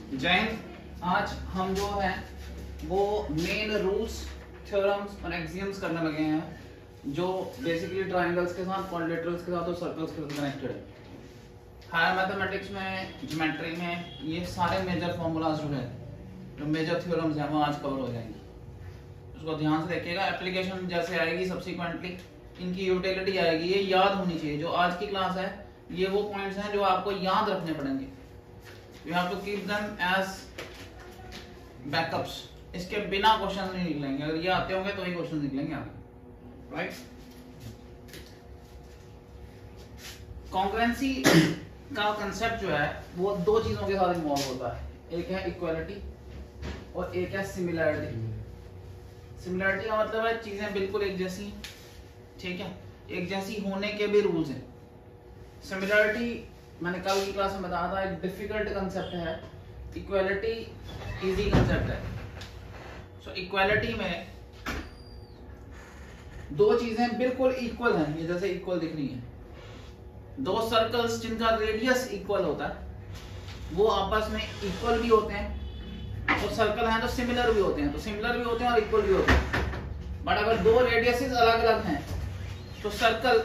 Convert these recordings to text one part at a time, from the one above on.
जय हिंद। आज हम जो है वो मेन रूल्स, थ्योरम्स और एक्सियम्स करने लगे हैं जो बेसिकली ट्रायंगल्स के साथ, क्वाड्रिलेटरल्स के साथ और सर्कल्स के साथ कनेक्टेड है। हायर मैथमेटिक्स में, ज्योमेट्री में ये सारे मेजर फॉर्मूलाज जो है, जो मेजर थ्योरम्स हैं वो आज कवर हो जाएंगे। उसको ध्यान से देखिएगा। एप्लीकेशन जैसे आएगी सब्सिक्वेंटली इनकी यूटिलिटी आएगी, ये याद होनी चाहिए। जो आज की क्लास है ये वो पॉइंट्स हैं जो आपको याद रखने पड़ेंगे। You have to keep them as backups. इसके बिना क्वेश्चन नहीं निकलेंगे। अगर ये आते होंगे तो ही क्वेश्चन निकलेंगे आगे, राइट? कॉन्ग्रुएंसी का कंसेप्ट जो है वो दो चीजों के साथ इन्वॉल्व होता है, एक है इक्वालिटी और एक है सिमिलैरिटी। सिमिलैरिटी का मतलब है चीजें बिल्कुल एक जैसी, ठीक है, एक जैसी होने के भी रूल्स हैं। सिमिलैरिटी मैंने कल की क्लास में बताया था, एक डिफिकल्ट कंसेप्ट है। इक्वालिटी इजी कंसेप्ट है। सो इक्वालिटी में दो चीजें बिल्कुल इक्वल हैं, ये जैसे इक्वल दिख रही हैं। दो सर्कल्स जिनका रेडियस इक्वल होता है वो आपस में इक्वल भी होते हैं, और सर्कल हैं तो सिमिलर भी होते हैं, तो सिमिलर भी होते हैं और इक्वल भी होते हैं। बट अगर दो रेडियसेस अलग अलग हैं तो सर्कल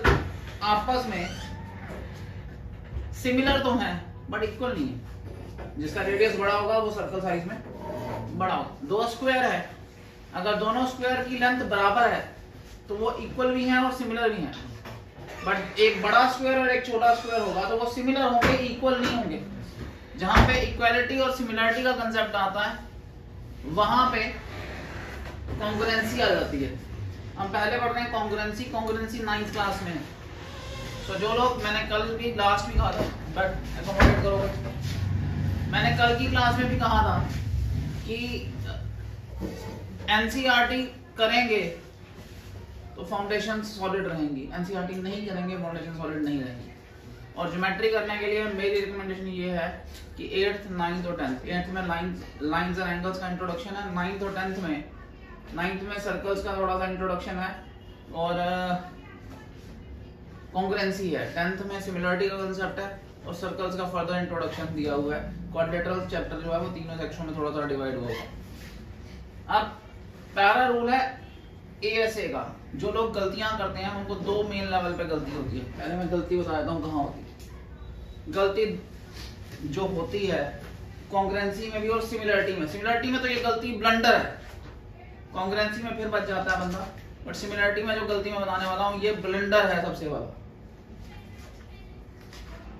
आपस में सिमिलर तो हैं बट इक्वल नहीं है। जिसका रेडियस बड़ा होगा वो सर्कल साइज में बड़ा होगा। दो स्क्वायर है, अगर दोनों स्क्वायर की लेंथ बराबर है तो वो इक्वल भी हैं और सिमिलर भी हैं। बट एक बड़ा स्क्वायर और एक छोटा स्क्वायर होगा तो वो सिमिलर होंगे, इक्वल नहीं होंगे। जहां पे इक्वालिटी और सिमिलरिटी का कंसेप्ट आता है वहां पे कॉन्ग्रुएंसी आ जाती है। हम पहले पढ़ रहे हैं कॉन्ग्रुएंसी। कॉन्ग्रुएंसी 9th क्लास में है। तो जो लोग, मैंने कल भी लास्ट भी कहा था, बट अकोमोडेट करोगे, मैंने कल की क्लास में भी कहा था कि एनसीईआरटी करेंगे तो फाउंडेशन सॉलिड रहेंगी, एनसीईआरटी नहीं करेंगे फाउंडेशन सॉलिड नहीं रहेंगी। और ज्योमेट्री करने के लिए मेरी रिकमेंडेशन ये है कि 8th, 9th और 10th, 8th में लाइंस और एंगल्स का इंट्रोडक्शन है, 9th और 9th में सर्कल्स का थोड़ा सा इंट्रोडक्शन है और कॉन्ग्रुएंसी है। 10th में सिमिलरिटी का कंसेप्ट है और सर्कल्स का फर्दर इंट्रोडक्शन दिया हुआ है। क्वाड्रिलेटरल चैप्टर जो है वो तीनों सेक्शन में थोड़ा सा डिवाइड हुआ होगा। अब पहला रूल है एएसए का। जो लोग गलतियां करते हैं उनको दो मेन लेवल पे गलती होती है। पहले मैं गलती बता देता हूँ कहाँ होती है। गलती जो होती है कॉन्ग्रुएंसी में भी और सिमिलरिटी में। सिमिलरिटी में तो ये गलती ब्लंडर है, कॉन्ग्रुएंसी में फिर बच जाता है बंदा, बट सिमिलरिटी में जो गलती मैं बताने वाला हूँ ये ब्लंडर है सबसे बड़ा।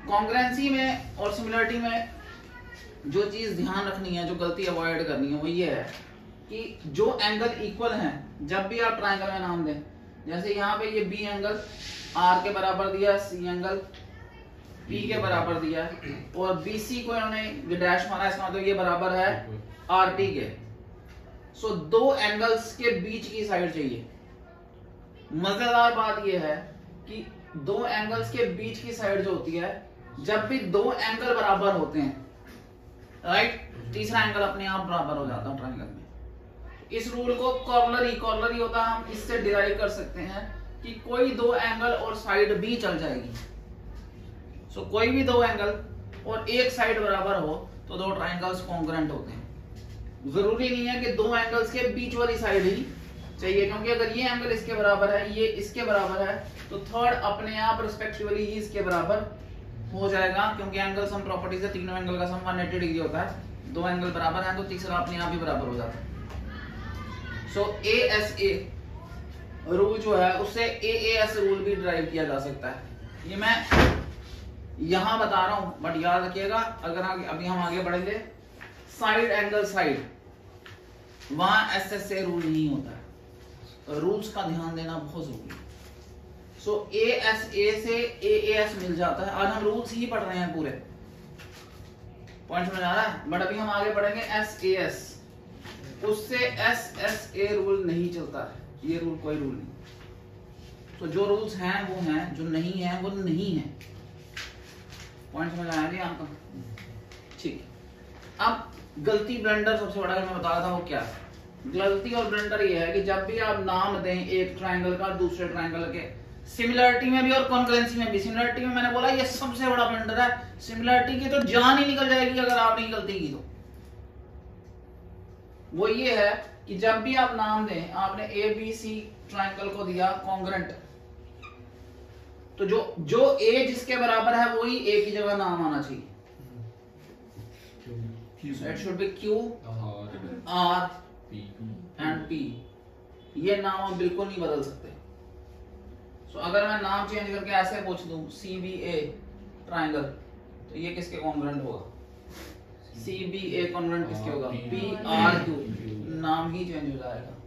कॉन्ग्रुएंसी में और सिमिलरिटी में जो चीज ध्यान रखनी है, जो गलती अवॉइड करनी है वो ये है कि जो एंगल इक्वल हैं, जब भी आप ट्रायंगल में नाम दें, जैसे यहाँ पे ये बी एंगल आर के बराबर दिया, सी एंगल पी के बराबर दिया और बीसी को इन्होंने डैश मारा, इसका मतलब ये बराबर है आरटी के। सो दो एंगल्स के बीच की साइड चाहिए। मजेदार बात यह है कि दो एंगल्स के बीच की साइड जो होती है, जब भी दो एंगल बराबर होते हैं, राइट, तीसरा एंगल अपने आप बराबर हो जाता है ट्रायंगल में। इस रूल को कॉर्नरी होता है, हम इससे डिराइव कर सकते हैं कि कोई दो एंगल और साइड भी चल जाएगी। सो कोई भी दो एंगल और एक साइड बराबर हो तो दो ट्रायंगल्स कॉन्ग्रुएंट होते हैं। जरूरी नहीं है कि दो एंगल्स के बीच वाली साइड ही चाहिए, क्योंकि अगर ये एंगल इसके बराबर है, ये इसके बराबर है, तो थर्ड अपने आप रिस्पेक्टिवली ही इसके बराबर हो जाएगा, क्योंकि एंगल सम प्रॉपर्टी से तीनों एंगल का सम 180 डिग्री होता है। दो एंगल बराबर है तो तीसरा अपने आप ही बराबर हो जाता है। सो एएसए रूल जो है उससे एएस रूल भी डिराइव किया जा सकता है। ये मैं यहां बता रहा हूं, बट याद रखिएगा अगर अभी हम आगे बढ़ेंगे साइड एंगल साइड, वहां एसएसए रूल नहीं होता है। रूल्स का ध्यान देना बहुत जरूरी है। सो एएसए से एएस मिल जाता है। आज हम रूल्स ही पढ़ रहे हैं पूरे, पॉइंट समझ आ रहा है, बट अभी हम आगे बढ़ेंगे एसएएस, उससे एसएसए रूल नहीं चलता है। ये रूल कोई रूल नहीं। तो जो रूल्स हैं वो हैं, जो नहीं है वो नहीं है। पॉइंट समझ आया नहीं आपका? ठीक। अब गलती ब्लंडर सबसे बड़ा मैं बता रहा था वो क्या है। गलती और ब्लंडर ये है कि जब भी आप नाम दें एक ट्रायंगल का दूसरे ट्रायंगल के, सिमिलरिटी में भी और कॉन्करेंसी में भी। सिमिलरिटी में मैंने बोला ये सबसे बड़ा ब्लंडर है, सिमिलरिटी की तो जान ही निकल जाएगी अगर आपने गलती की तो। वो ये है कि जब भी आप नाम दें, आपने ए बी सी ट्रायंगल को दिया कॉन्ग्रेंट, तो जो ए जिसके बराबर है वही ए की जगह नाम आना चाहिए। It should be Q R and P. ये नाम आप बिल्कुल नहीं बदल सकते। सो अगर मैं नाम चेंज करके ऐसे पूछ दूं सी बी ए ट्रायंगल, तो ये किसके कॉन्ग्रेंट होगा? सी बी ए कॉन्ग्रेंट किसके होगा? P R Q. नाम ही चेंज हो जाएगा।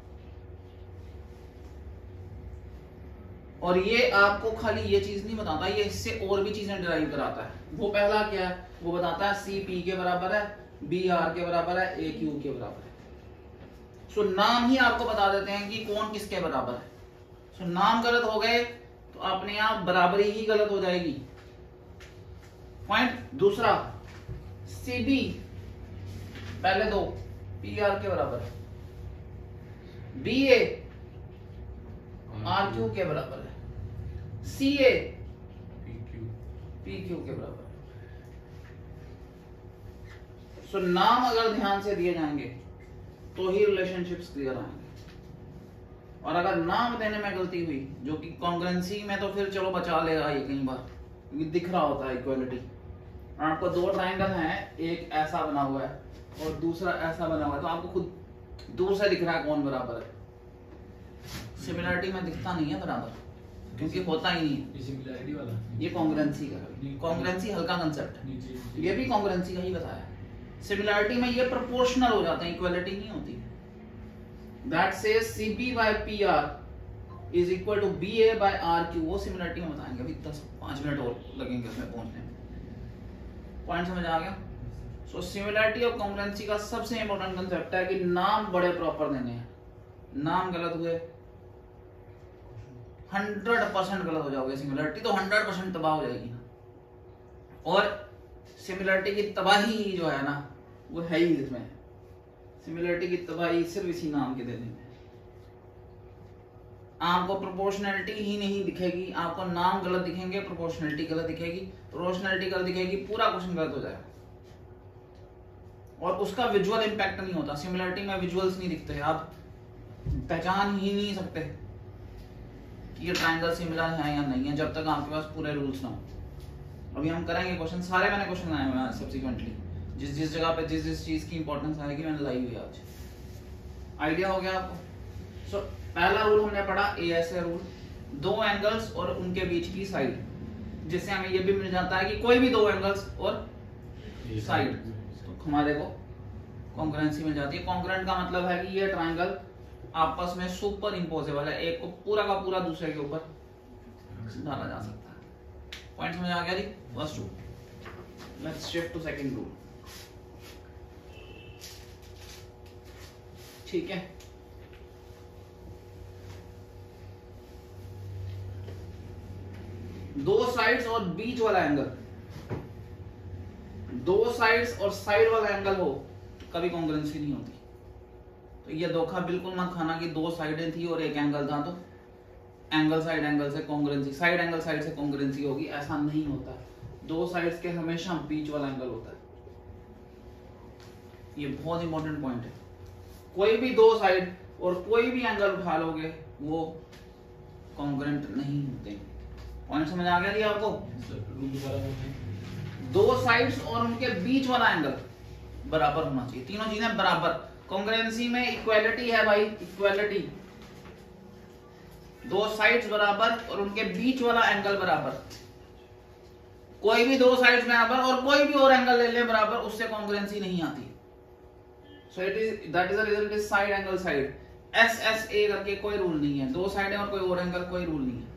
और ये आपको खाली ये चीज नहीं बताता, ये इससे और भी चीजें डिराइव कराता है। वो पहला क्या है? वो बताता है सी पी के बराबर है, बी आर के बराबर है, ए क्यू के बराबर है। सो नाम ही आपको बता देते हैं कि कौन किसके बराबर है। सो नाम गलत हो गए तो अपने आप बराबरी ही गलत हो जाएगी। पॉइंट दूसरा, सी बी पहले दो पी आर के बराबर है, बी ए आर क्यू के बराबर है, सी ए पी क्यू के बराबर है। सो नाम अगर ध्यान से दिए जाएंगे तो ही रिलेशनशिप्स क्लियर आएंगे। और अगर नाम देने में गलती हुई, जो कि कॉन्ग्रुएंसी में तो फिर चलो बचा लेगा ये कई बार, क्योंकि दिख रहा होता है इक्वालिटी। आपको दो ट्रायंगल हैं, एक ऐसा बना हुआ है और दूसरा ऐसा बना हुआ है, तो आपको खुद दूर से दिख रहा है कौन बराबर है। सिमिलरिटी में दिखता नहीं है बराबर, क्योंकि होता ही नहीं है। ये सिमिलरिटी वाला, ये कॉन्ग्रुएंसी का, कॉन्ग्रुएंसी हल्का कंसेप्ट है, ये भी कॉन्ग्रुएंसी का ही बताया। सिमिलरिटी में ये प्रोपोर्शनल हो जाते हैं, इक्वालिटी नहीं होती। That says CP by PR is equal to BA by RQ। वो सिमिलरिटी में बताएंगे, अभी 5 मिनट और लगेंगे उसमें पहुंचने में। पॉइंट समझ आ गया? सो सिमिलरिटी और कॉन्ग्रुएंसी का सबसे इंपॉर्टेंट कंसेप्ट है कि नाम बड़े प्रॉपर देने हैं। नाम गलत हुए 100% गलत हो जाओगे। सिमिलरिटी तो 100% तबाह हो जाएगी ना। और सिमिलरिटी की तबाही जो है ना, वो है ही इसमें। सिमिलरिटी की तबाही सिर्फ इसी नाम के देने में। आपको प्रोपोर्शनैलिटी ही नहीं दिखेगी, आपको नाम गलत दिखेंगे, प्रोपोर्शनैलिटी गलत दिखेगी, प्रोपोर्शनैलिटी गलत दिखेगी, पूरा क्वेश्चन गलत हो जाएगा। और उसका विजुअल इंपैक्ट नहीं होता। सिमिलरिटी में विजुअल्स नहीं दिखते, आप पहचान ही नहीं सकते कि ये ट्रायंगल सिमिलर है या नहीं है, जब तक आपके पास पूरे रूल्स ना हो। अभी हम करेंगे क्वेश्चन, सारे मैंने क्वेश्चन लाए हुए हैं सब्सिक्वेंटली, जिस जगह पे जिस चीज की इंपॉर्टेंस आएगी मैंने लाई हुई है आज। आइडिया हो गया आपको? सो पहला रूल हमने पढ़ा ASA रूल, दो एंगल्स और उनके बीच की साइड, जिससे हमें ये भी मिल जाता है कि कोई भी दो एंगल्स और साइड, तो हमारे को कॉन्ग्रुएंसी मिल जाती है। कॉन्ग्रुएंट का मतलब है कि ये ट्रायंगल आपस में सुपर इंपोजेबल है, एक को पूरा का पूरा दूसरे के ऊपर डाला जा सकता है। पॉइंट समझ आ गया जी? First rule. Let's shift to second rule. ठीक है, दो साइड्स और बीच वाला एंगल, दो साइड्स और साइड वाला एंगल हो तो कभी कॉन्ग्रुएंसी नहीं होती। तो ये धोखा बिल्कुल मत खाना कि दो साइडें थी और एक एंगल था तो एंगल से कॉन्ग्रुएंसी, साइड एंगल साइड से कॉन्ग्रुएंसी होगी, ऐसा नहीं होता। दो साइड्स के हमेशा बीच वाला एंगल होता है। ये बहुत इंपॉर्टेंट पॉइंट है। कोई भी दो साइड और कोई भी एंगल उठा लोगे वो कॉन्ग्रुएंट नहीं होते। पॉइंट समझ आ गया जी आपको? दो साइड्स और उनके बीच वाला एंगल बराबर होना चाहिए, तीनों चीजें बराबर। कॉन्ग्रुएंसी में इक्वालिटी है भाई, इक्वालिटी। दो साइड्स बराबर और उनके बीच वाला एंगल बराबर। कोई भी दो साइड्स बराबर और कोई भी और एंगल ले ले बराबर, उससे कॉन्ग्रुएंसी नहीं आती। So it is, that is the result is side angle side. SSA करके कोई रूल नहीं है, दो साइड और कोई और एंगल, कोई रूल नहीं है।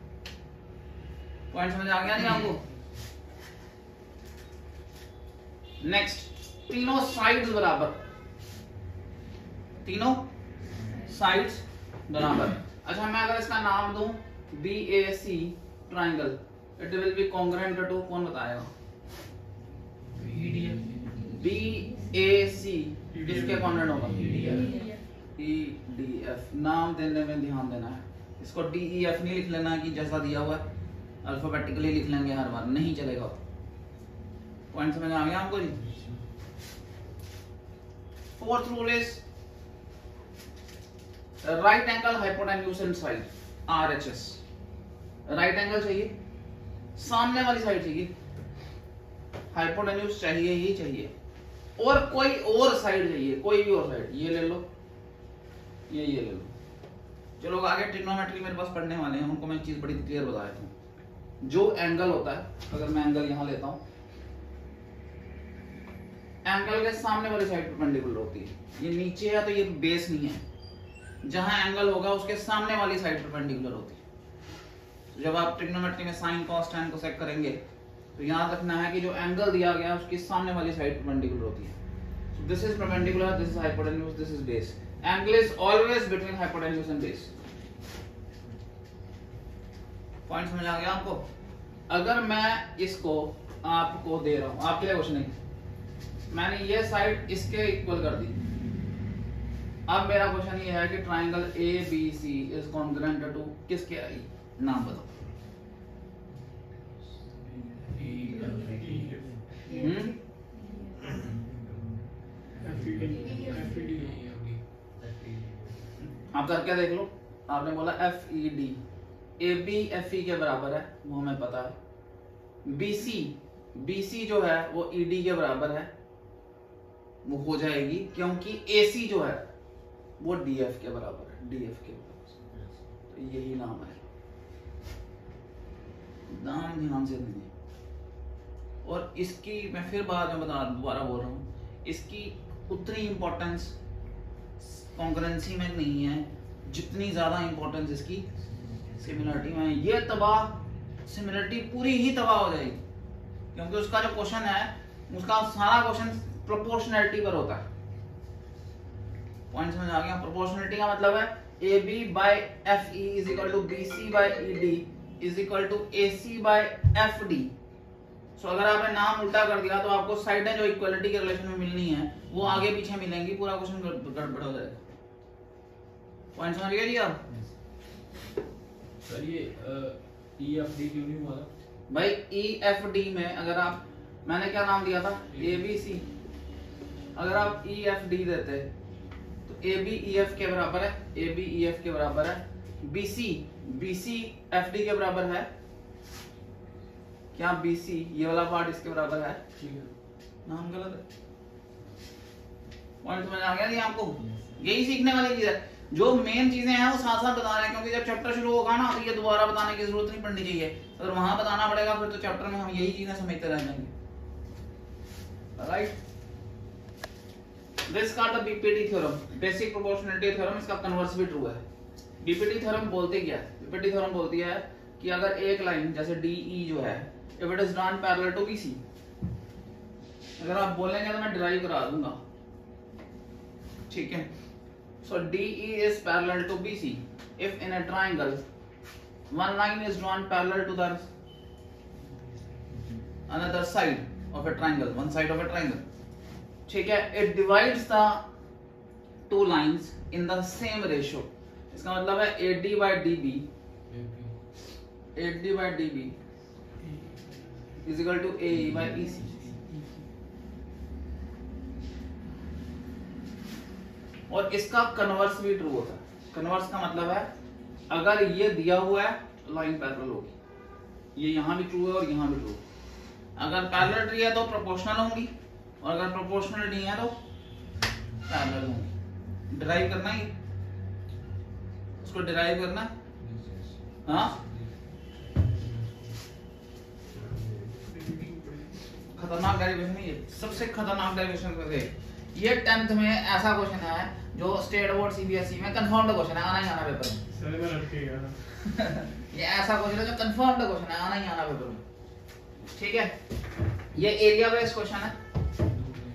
पॉइंट समझ आ गया नहीं आपको? नेक्स्ट, तीनों साइड्स बराबर, तीनों साइड्स बराबर। अच्छा, मैं अगर इसका नाम दूं BAC triangle, it will be congruent to, कौन बताएगा? BAC किसके कॉन्ग्रुएंट होगा? EDF। नाम देने में ध्यान देना है, इसको DEF नहीं लिख लेना कि जैसा दिया हुआ है अल्फाबेटिकली लिख लेंगे हर बार, नहीं चलेगा। पॉइंट समझ आ गया आपको जी? Fourth rule is right angle hypotenuse in side RHS, right angle चाहिए, सामने वाली साइड चाहिए, हाइपोटेन्यूज चाहिए ही चाहिए, और कोई और साइड चाहिए, कोई भी और साइड, ये ले लो, ये ले लो। चलो आगे ट्रिग्नोमेट्री मेरे पास पढ़ने वाले हैं, उनको मैं चीज बड़ी क्लियर बता देता हूँ। जो एंगल होता है, अगर मैं एंगल यहां लेता हूं, एंगल के सामने वाली साइड परपेंडिकुलर होती है, ये नीचे है तो ये बेस नहीं है, जहां एंगल होगा उसके सामने वाली साइड परपेंडिकुलर होती है। तो जब आप ट्रिग्नोमेट्री में साइन कॉस टैन कोसेक करेंगे तो याद रखना है कि जो एंगल दिया गया है उसकी सामने वाली साइड परपेंडिकुलर होती है। So this is perpendicular, this is hypotenuse, this is base. Angle is always between hypotenuse and base. Point समझ आ गया आपको? अगर मैं इसको आपको दे रहा हूं, आपके लिए क्वेश्चन नहीं, मैंने ये साइड इसके इक्वल कर दी, अब मेरा क्वेश्चन ये है कि triangle ABC is congruent to किसके आई, नाम बताओ। आप करके देख लो, आपने बोला FED, AB FE के बराबर है, वो हमें पता है। BC जो है वो ED के बराबर है, वो हो जाएगी, क्योंकि AC जो है वो DF के बराबर है, DF के बराबर, तो यही नाम है, नाम ध्यान से दीजिए। और इसकी मैं फिर बाद में दोबारा बोल रहा हूँ, इसकी उतनी इंपॉर्टेंस कॉन्करेंसी में नहीं है जितनी ज्यादा इंपॉर्टेंस इसकी सिमिलरिटी में है। ये तबाह सिमिलरिटी पूरी ही तबाह हो जाएगी, क्योंकि उसका जो क्वेश्चन है उसका सारा क्वेश्चन प्रोपोर्शनैलिटी पर होता है। पॉइंट समझ आ गया? प्रोपोर्शनैलिटी का मतलब है AB by FE is equal to BC by ED is equal to AC by FD। सो अगर आपने नाम उल्टा कर दिया तो आपको साइडें जो इक्वलिटी के रिलेशन में मिलनी है वो आगे पीछे मिलेंगी, पूरा क्वेश्चन गड़बड़ हो जाएगा। पॉइंट समझ गए जी आप? सर ये EFD क्यों नहीं हुआ भाई? EFD में अगर आप, मैंने क्या नाम दिया था, ABC, अगर आप EFD देते तो AB EF के बराबर है, AB EF के बराबर है, BC FD के बराबर है क्या? BC ये वाला पार्ट इसके बराबर है, ठीक है, नाम गलत है। पॉइंट समझ आ गया जी आपको? यही सीखने वाली चीज है, जो मेन चीजें हैं वो साथ साथ बता रहे हैं, क्योंकि जब चैप्टर शुरू होगा ना तो ये दोबारा बताने की जरूरत नहीं पड़नी चाहिए, अगर वहां बताना पड़ेगा फिर तो चैप्टर में हम यही चीजें समझते रह जाएंगे, right? This called the BPT theorem, basic proportionality theorem, इसका कन्वर्स भी ट्रू है। BPT थ्योरम बोलते क्या है? BPT थ्योरम बोलती है कि अगर एक लाइन जैसे DE जो है, if it is drawn parallel to BC, अगर आप बोलेंगे तो मैं डिराइव करा दूंगा, ठीक है? So DE is parallel to BC if in a triangle one line is drawn parallel to the another side of a triangle, one side of a triangle, ठीक है? It divides the two lines in the same ratio, इसका मतलब है AD by DB is equal to AE by EC। और इसका converse भी true होता है। कन्वर्स का मतलब है अगर ये दिया हुआ है तो लाइन पैरेलल होगी, ये यहां भी ट्रू है और यहां भी ट्रू है। अगर पैरेलल ट्री है तो प्रोपोर्शनल होंगी, और अगर प्रोपोर्शनल नहीं है तो पैरेलल होंगी। डिराइव करना है, उसको डिराइव करना है, हाँ? खतरनाक डेरिवेशन है ये, सबसे खतरनाक डेरिवेशन में से ये 10th में ऐसा क्वेश्चन है जो स्टेट बोर्ड CBSE में कंफर्म्ड क्वेश्चन है, आना ही आना पेपर में। सर मैं लड़के गया ये ऐसा क्वेश्चन है जो कंफर्म्ड क्वेश्चन है, आना ही आना पेपर में, ठीक है? ये एरिया बेस्ड क्वेश्चन है।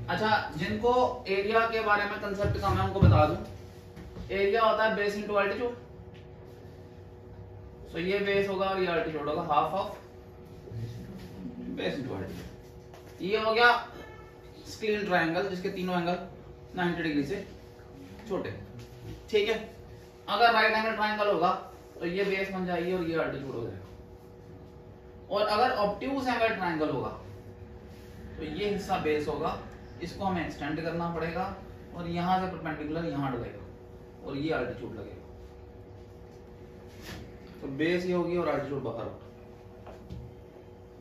अच्छा, जिनको एरिया के बारे में कंसेप्ट कम है उनको बता दूं, एरिया होता है बेस इनटू अल्टीट्यूड। सो ये बेस होगा और ये अल्टीट्यूड होगा, half of base into altitude. ये हो गया स्क्लीन ट्रायंगल जिसके तीनों एंगल 90 डिग्री से छोटे, ठीक है? अगर राइट एंगल ट्रायंगल होगा तो ये बेस बन जाएगी और ये अल्टीट्यूड हो जाएगा। और अगर ऑब्ट्यूज एंगल ट्रायंगल होगा तो ये हिस्सा बेस होगा, इसको हमें एक्सटेंड करना पड़ेगा और यहां से परपेंडिकुलर यहां डलेगा और ये अल्टीट्यूड लगेगा। तो बेस ये होगी और अल्टीट्यूड बाहर होगा।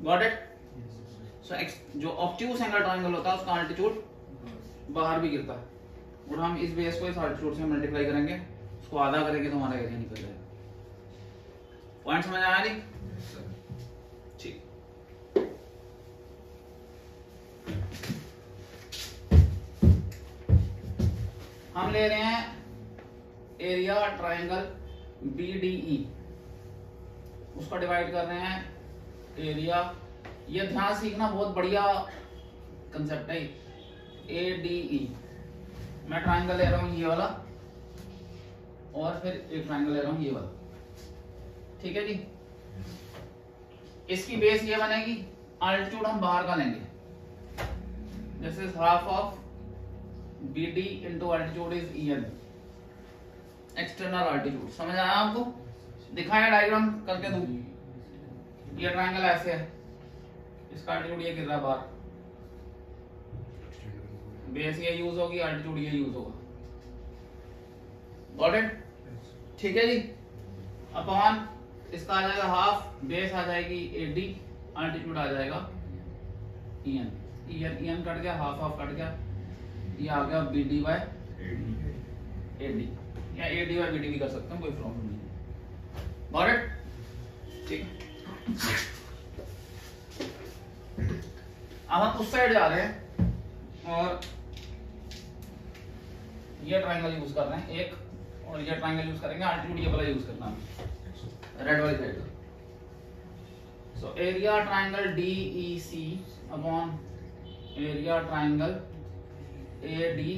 Got it? सो जो ऑब्ट्यूस एंगल ट्रायंगल होता है उसका अल्टीट्यूड बाहर भी गिरता है, और हम इस बेस को इस अल्टीट्यूड से मल्टीप्लाई करेंगे, उसको आधा करेंगे तो हमारा एरिया निकल जाएगा। पॉइंट समझ आया नहीं? ठीक। हम ले रहे हैं एरिया ट्रायंगल BDE, उसका डिवाइड कर रहे हैं एरिया, ये ध्यान सीखना, बहुत बढ़िया कंसेप्ट है। ADE, मैं ट्रायंगल ले रहा हूं ये वाला, और फिर एक ट्रायंगल ले रहा हूं ये वाला, ठीक है जी। इसकी बेस ये बनेगी, अल्टीट्यूड हम बाहर का लेंगे, this is half of BD into altitude is EN, external altitude. समझ आया आपको? दिखाया डायग्राम करके दूं? ये ट्रायंगल ऐसे है, इसका अल्टीट्यूड ये गिर रहा है बाहर, बेस ये यूज होगी, अल्टीट्यूड ये यूज होगा। Got it? ठीक है जी। अपॉन इसका आ जाएगा हाफ, बेस आ जाएगी AD, अल्टीट्यूड आ जाएगा EN, EN कट गया, हाफ कट गया, ये आ गया BD बाय AD, या AD बाय BD भी कर सकते हैं, कोई प्रॉब्लम नहीं है। Got it? ठीक है। अब हम उस साइड जा रहे हैं और ये ट्रायंगल यूज कर रहे हैं एक, और ये ट्रायंगल यूज करेंगे, अल्टीट्यूड ये वाला यूज करना है रेड वाली साइड का। So area triangle DEC upon area triangle ADE,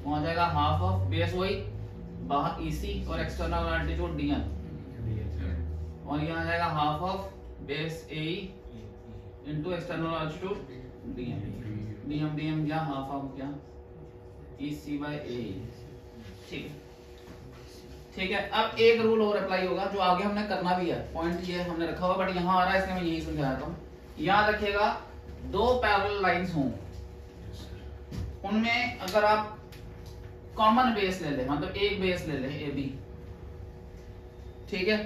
वहां जाएगा हाफ ऑफ बेस वही बाहर EC और एक्सटर्नल अल्टीट्यूड DN, और ये आ जाएगा half of base AE into external altitude DM, DM क्या, हाफ ऑफ क्या, EC बाय AE। ठीक है, ठीक है। अब एक रूल और अप्लाई होगा जो आगे हमने करना भी है, पॉइंट ये हमने रखा हुआ, बट यहाँ आ रहा है इसलिए मैं यही समझाता हूँ। याद रखिएगा, दो पैरेलल लाइंस हों, उनमें अगर आप कॉमन बेस ले लें, मतलब एक बेस ले लें AB, ठीक है,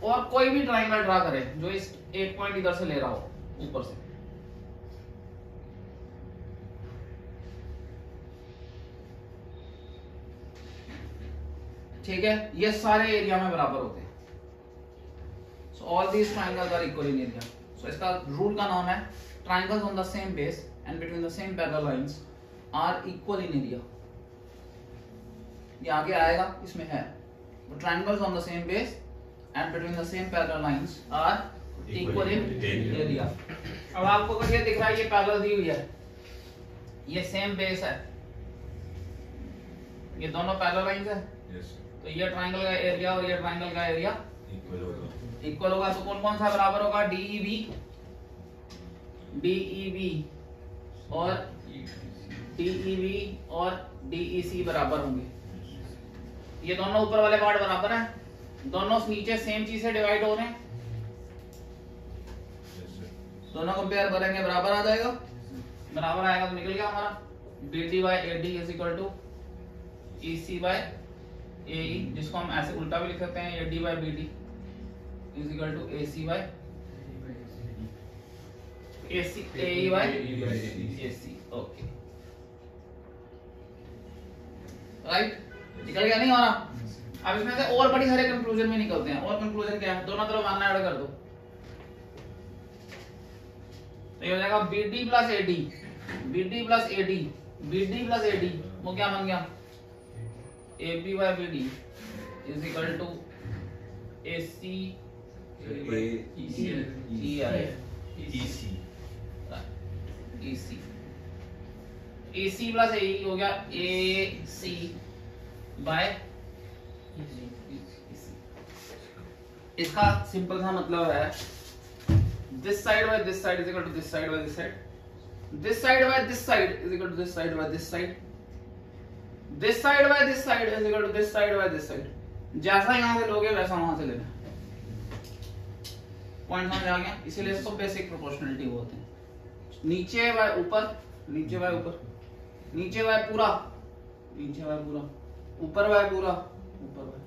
और कोई भी ट्रायंगल ड्रा करें जो इस एक पॉइंट इधर से ले रहा हो ऊपर से, ठीक है, ये सारे एरिया में बराबर होते हैं। So all these triangles are equal in area. So इसका रूल का नाम है triangles on the same base and between the same parallel lines are equal in area. ये आगे आएगा, इसमें है triangles on the same base and between the same parallel lines are equal in area. अब आपको अगर ये दिख रहा है, ये पैरेलल दी हुई है, ये सेम बेस है, ये दोनों पैरेलल लाइंस है, तो ये ट्रायंगल का एरिया और ये ट्रायंगल का एरिया इक्वल होगा। तो कौन कौन सा बराबर होगा? DEB और DEB और DEC बराबर होंगे। ये दोनों ऊपर वाले पार्ट बराबर हैं, दोनों नीचे सेम चीज से डिवाइड हो रहे हैं, दोनों कंपेयर करेंगे, बराबर आ जाएगा। बराबर आएगा तो निकल गया हमारा BD by AD is equal to EC by AE, जिसको हम ऐसे उल्टा भी लिख सकते हैं, AD by BD is equal to AC by AE by AC। Okay, right, निकल गया नहीं हमारा। अब इसमें से और बड़ी सारे कंक्लूजन में निकलते हैं। और कंक्लूजन क्या है? दोनों तरफ आना ऐड कर दो, तो ये हो जाएगा BD plus AD, BD plus AD, BD plus AD, वो क्या बन गया? AB by BD is equal to AC AC plus AE हो गया AC by इसका सिंपल सा मतलब है this side by this side is equal to this side by this side, this side by this side is equal to this side by this side, this side by this side is equal to this side by this side। जैसा यहां से लोगे वैसा वहां से लेना। Point समझ आ गया? इसीलिए इसको बेसिक प्रोपोर्शनलिटी बोलते हैं। नीचे बाय ऊपर, नीचे बाय ऊपर, नीचे बाय पूरा, नीचे बाय पूरा, ऊपर बाय पूरा, ऊपर बाय।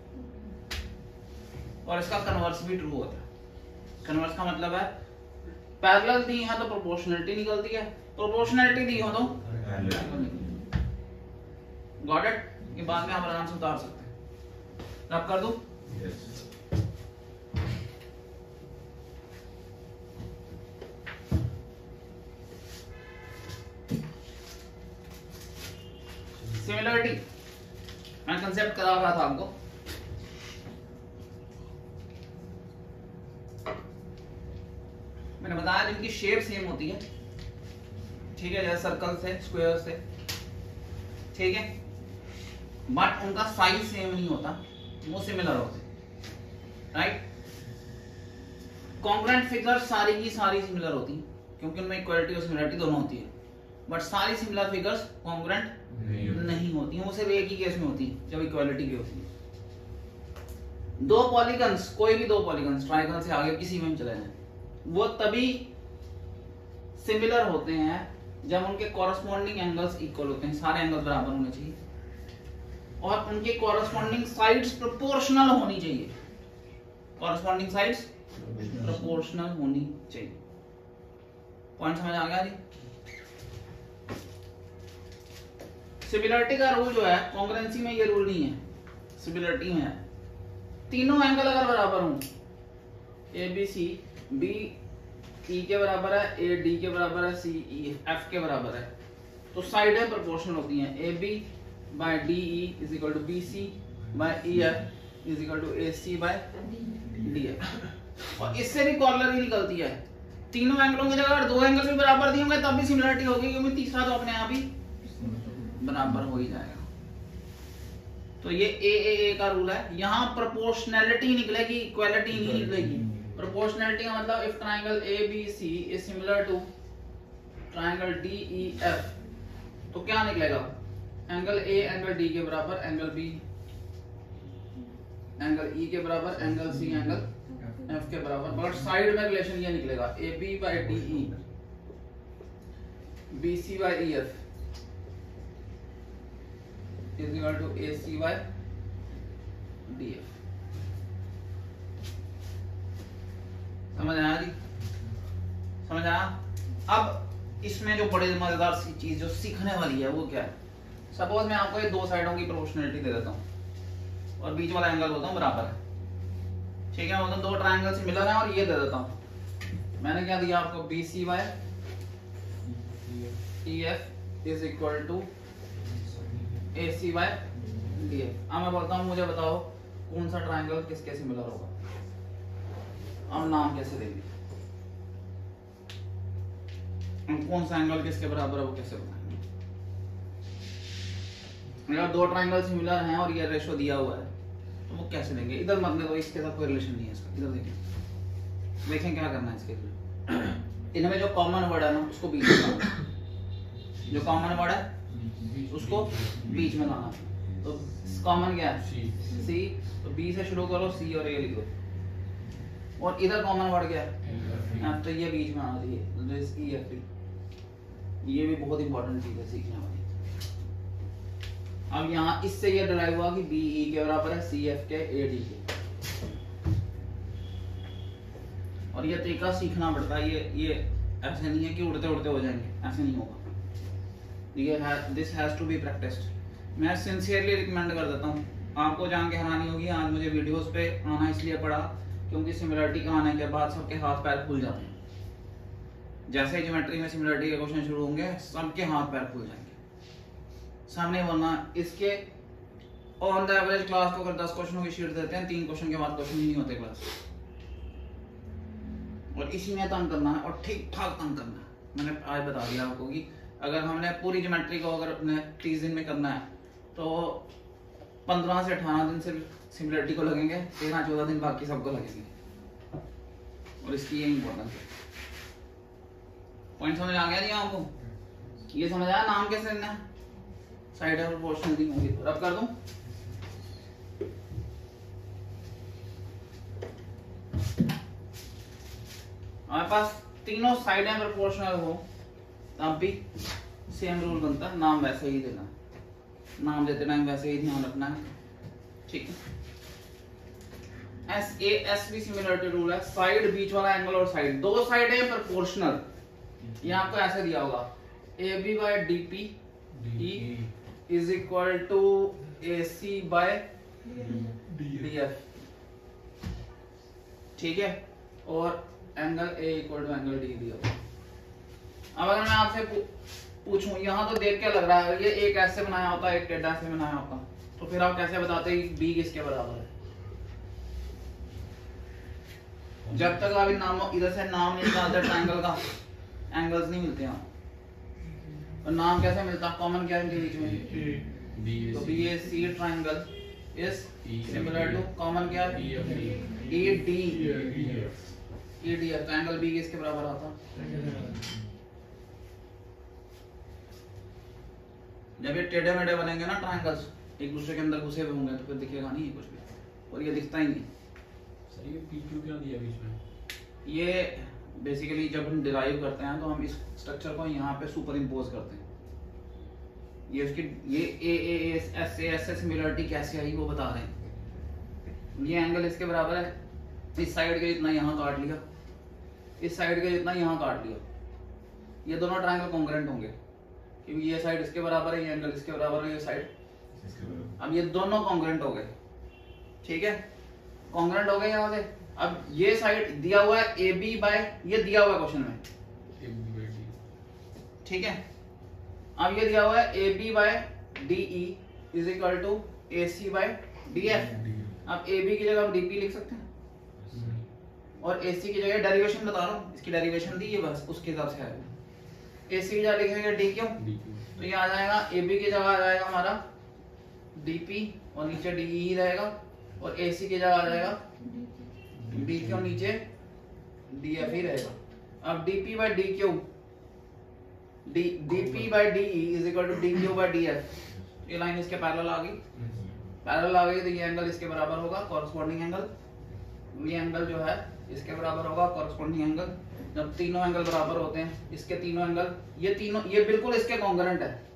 और इसका कन्वर्स भी ट्रू होता है। कन्वर्स का मतलब है पैरेलल दी है तो प्रोपोर्शनलिटी निकलती है, प्रोपोर्शनलिटी दी हो तो गॉट इट। ये बाद में आप आराम से उतार सकते हैं। रब कर दूं? सिमिलरिटी मैं कंसेप्ट करा रहा था आपको। मैंने बताया जिनकी शेप सेम होती है, ठीक है, जैसे सर्कल से, स्क्वायर से, ठीक है, बट उनका साइज सेम नहीं होता, वो सिमिलर होते, राइट। कॉन्ग्रुएंट फिगर सारी की सारी सिमिलर होती क्योंकि उनमें इक्वालिटी और सिमिलरिटी दोनों होती है, बट सारी सिमिलर फिगर्स कॉन्ग्रुएंट नहीं होती, वो सिर्फ एक ही केस में होती है जब इक्वालिटी की होती है। दो पॉलीगन्स, कोई भी दो पॉलीगन्स, ट्रायंगल से आगे किसी में चले जाएं, वो तभी सिमिलर होते हैं जब उनके कॉरस्पॉन्डिंग एंगल्स इक्वल होते हैं, सारे एंगल्स बराबर होने चाहिए और उनके कॉरस्पॉन्डिंग साइड्स प्रोपोर्शनल होनी चाहिए, कॉरस्पॉन्डिंग साइड्स प्रोपोर्शनल होनी चाहिए। पॉइंट समझ आ गया जी? सिमिलरिटी का रूल जो है, कॉन्ग्रुएंसी में ये रूल नहीं है, सिमिलरिटी में है तीनों एंगल अगर बराबर हों, ए बी सी, बी ई के बराबर है, ए डी के बराबर है, सी ई एफ के बराबर है, तो साइडें प्रोपोर्शनल होती हैं। A B by D E is equal to B C by E F is equal to A C by D F. और इससे भी कॉर्लरी निकलती है, तीनों एंगलों की जगह अगर दो एंगल भी बराबर दिए होंगे तब भी सिमिलरिटी होगी, क्योंकि तीसरा तो अपने आप ही बराबर हो ही जाएगा। तो ये ए का रूल है। यहाँ प्रोपोर्शनैलिटी निकलेगी, इक्वालिटी नहीं निकलेगी। प्रोपोर्शनैलिटी का मतलब if triangle A B C is similar to triangle D E F, तो क्या निकलेगा? एंगल ए एंगल डी के बराबर, एंगल बी एंगल ई के बराबर, एंगल सी एंगल एफ के बराबर, बट साइड में रिलेशन ये निकलेगा A B by D E, B C by E F is equal to AC by DF। समझ आया जी? समझ आया? अब इसमें जो बड़े मजेदार सी चीज जो सीखने वाली है वो क्या है? सपोज मैं आपको ये दो साइडों की प्रोपोर्शनलिटी दे देता हूँ और बीच वाला एंगल बोलता हूँ बराबर है, ठीक है, मतलब दो ट्रायंगल से मिलर है और ये दे देता हूँ। मैंने क्या दिया आपको? BC by EF is equal to AC by DF। अब मैं बोलता हूँ मुझे बताओ कौन सा ट्रायंगल किसके सिमिलर होगा। अब नाम कैसे देंगे? कौन सा एंगल किसके बराबर है वो कैसे बताएंगे? अगर दो ट्रायंगल सिमिलर हैं और ये रेशो दिया हुआ है तो वो कैसे देंगे? इधर मत ले, तो इसके साथ कोई रिलेशन नहीं है इसका। इधर देखें, देखें क्या करना है इसके लिए। इनमें जो कॉमन वर्ड है ना उसको बीच में लाना, जो कॉमन वर्ड है उसको बीच में लाना। तो कॉमन क्या है? सी। तो बी से शुरू करो, सी और ए लिखो, और इधर कॉमन वर्ड क्या है? तो ये बीच में आना चाहिए, ये भी बहुत इंपॉर्टेंट चीज है सीखने वाली। अब यहाँ इससे ये डिराइव हुआ कि बी ई के बराबर है सी एफ के ए डी के, और ये तरीका सीखना पड़ता है। ये ऐसे नहीं है कि उड़ते उड़ते हो जाएंगे, ऐसे नहीं होगा। This has to be practised. मैं सिंसियरली रिकमेंड कर देता हूँ। आपको जान के हैरानी होगी, आज मुझे वीडियोस पे आना इसलिए पड़ा क्योंकि सिमिलरिटी का आने के बाद सबके हाथ पैर खुल जाते हैं। जैसे ही ज्योमेट्री में सिमिलरिटी के क्वेश्चन शुरू होंगे सबके हाथ पैर खुल जाएंगे सामने। वरना इसके ऑन द एवरेज क्लास को अगर 10 क्वेश्चनों की शीट देते हैं, 3 क्वेश्चन के बाद क्वेश्चन ही नहीं होते क्लास। और इसी में तंग करना है और ठीक ठाक तंग करना है। मैंने आज बता दिया आपको कि अगर हमने पूरी ज्योमेट्री को अगर अपने 30 दिन में करना है तो 15 से 18 दिन सिर्फ सिमिलरिटी को लगेंगे, 13-14 दिन बाकी सबको लगेंगे। और इसकी ये इंपॉर्टेंस है। पॉइंट समझ आ गया नहीं आपको? ये समझ आया नाम कैसे देना है? साइड और प्रोपोर्शनल दी होंगी तो रब कर दूं। हमारे पास तीनों साइडें प्रोपोर्शनल हो तब भी सेम रूल बनता है, नाम वैसे ही देना, नाम देते टाइम वैसे ही ध्यान रखना है, ठीक है। SAS भी सिमिलरिटी रूल है, साइड बीच वाला एंगल और साइड, दो साइड है प्रोपोर्शनल, ये आपको ऐसे दिया होगा AB by DP is equal to AC by DF, ठीक है, और angle A equal to angle D दिया होगा। अब अगर मैं आपसे पूछूं, यहाँ तो देख के लग रहा है ये एक ऐसे बनाया होता, एक टेढ़ा ऐसे बनाया होता, तो फिर आप कैसे बताते हैं B किसके बराबर है? जब तक आप नाम इधर से नाम नहीं निकालते ट्रायंगल का, एंगल्स नहीं मिलते यहाँ। और नाम कैसे मिलता? कॉमन क्या है इनके बीच में? तो BAC triangle is similar to common क्या है? EDF। ट्रायंगल B किसके बराबर आता? जब ये टेढ़े मेढ़े बनेंगे ना ट्रायंगल्स, एक दूसरे के अंदर घुसे हुए होंगे, तो फिर दिखेगा नहीं कुछ भी, और ये दिखता ही नहीं। सर ये PQ क्या दिया बीच में? ये बेसिकली जब हम डिराइव करते हैं तो हम इस स्ट्रक्चर को यहाँ पे सुपर इम्पोज करते हैं। ये उसकी ये SAS सिमिलरिटी कैसे आई वो बता रहे हैं। ये एंगल इसके बराबर है, इस साइड के जितना यहाँ काट लिया, इस साइड के जितना यहाँ काट लिया, ये दोनों ट्रायंगल कॉन्ग्रुएंट होंगे, क्योंकि ये साइड इसके बराबर है, ये एंगल इसके बराबर है, ये साइड। अब ये दोनों कॉन्ग्रुएंट हो गए, ठीक है, कॉन्ग्रुएंट हो गए यहाँ से। अब ये साइड दिया हुआ है AB बाय, ये दिया हुआ है क्वेश्चन में, ठीक है। अब ये दिया हुआ है AB by DE is equal to AC by DF। अब AB की जगह हम DP लिख सकते हैं, और AC की जगह डेरिवेशन बता रहा हूँ, इसकी डेरिवेशन दी है बस, उसके हिसाब से आएगा। AC की जगह लिखेंगे DQ, तो ये आ जाएगा AB की जगह आ जाएगा हमारा DP और नीचे DE रहेगा, और AC की जगह आ जाएगा DQ और नीचे DF ही रहेगा। अब DP by DQ, DP by DE is equal to DQ by DF, ये लाइन इसके पैरेलल आ गई, पैरेलल आ गई, तो ये एंगल इसके बराबर होगा कॉरस्पॉन्डिंग एंगल, ये एंगल जो है इसके बराबर होगा कॉरस्पॉन्डिंग एंगल। जब तीनों एंगल बराबर होते हैं, इसके तीनों एंगल, ये तीनों, ये बिल्कुल इसके कॉन्ग्रुएंट है,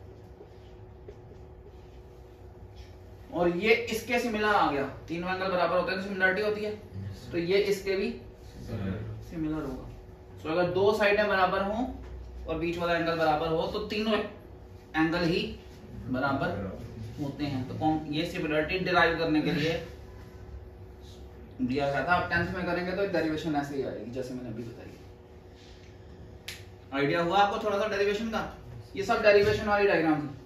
और ये इसके सिमिलर आ गया, तीनों एंगल बराबर होते हैं तो सिमिलरिटी होती है, तो ये इसके भी सिमिलर होगा। तो अगर दो साइडें बराबर हों और बीच वाला एंगल बराबर हो, तो तीनों एंगल ही बराबर होते हैं। तो ये सिमिलरिटी डिराइव करने के लिए दिया गया था। आप 10th में करेंगे तो डेरिवेशन ऐसे ही आएगी जैसे मैंने अभी बताई। आइडिया हुआ आपको थोड़ा सा डेरिवेशन का? ये सब डेरिवेशन वाली डायग्राम थी,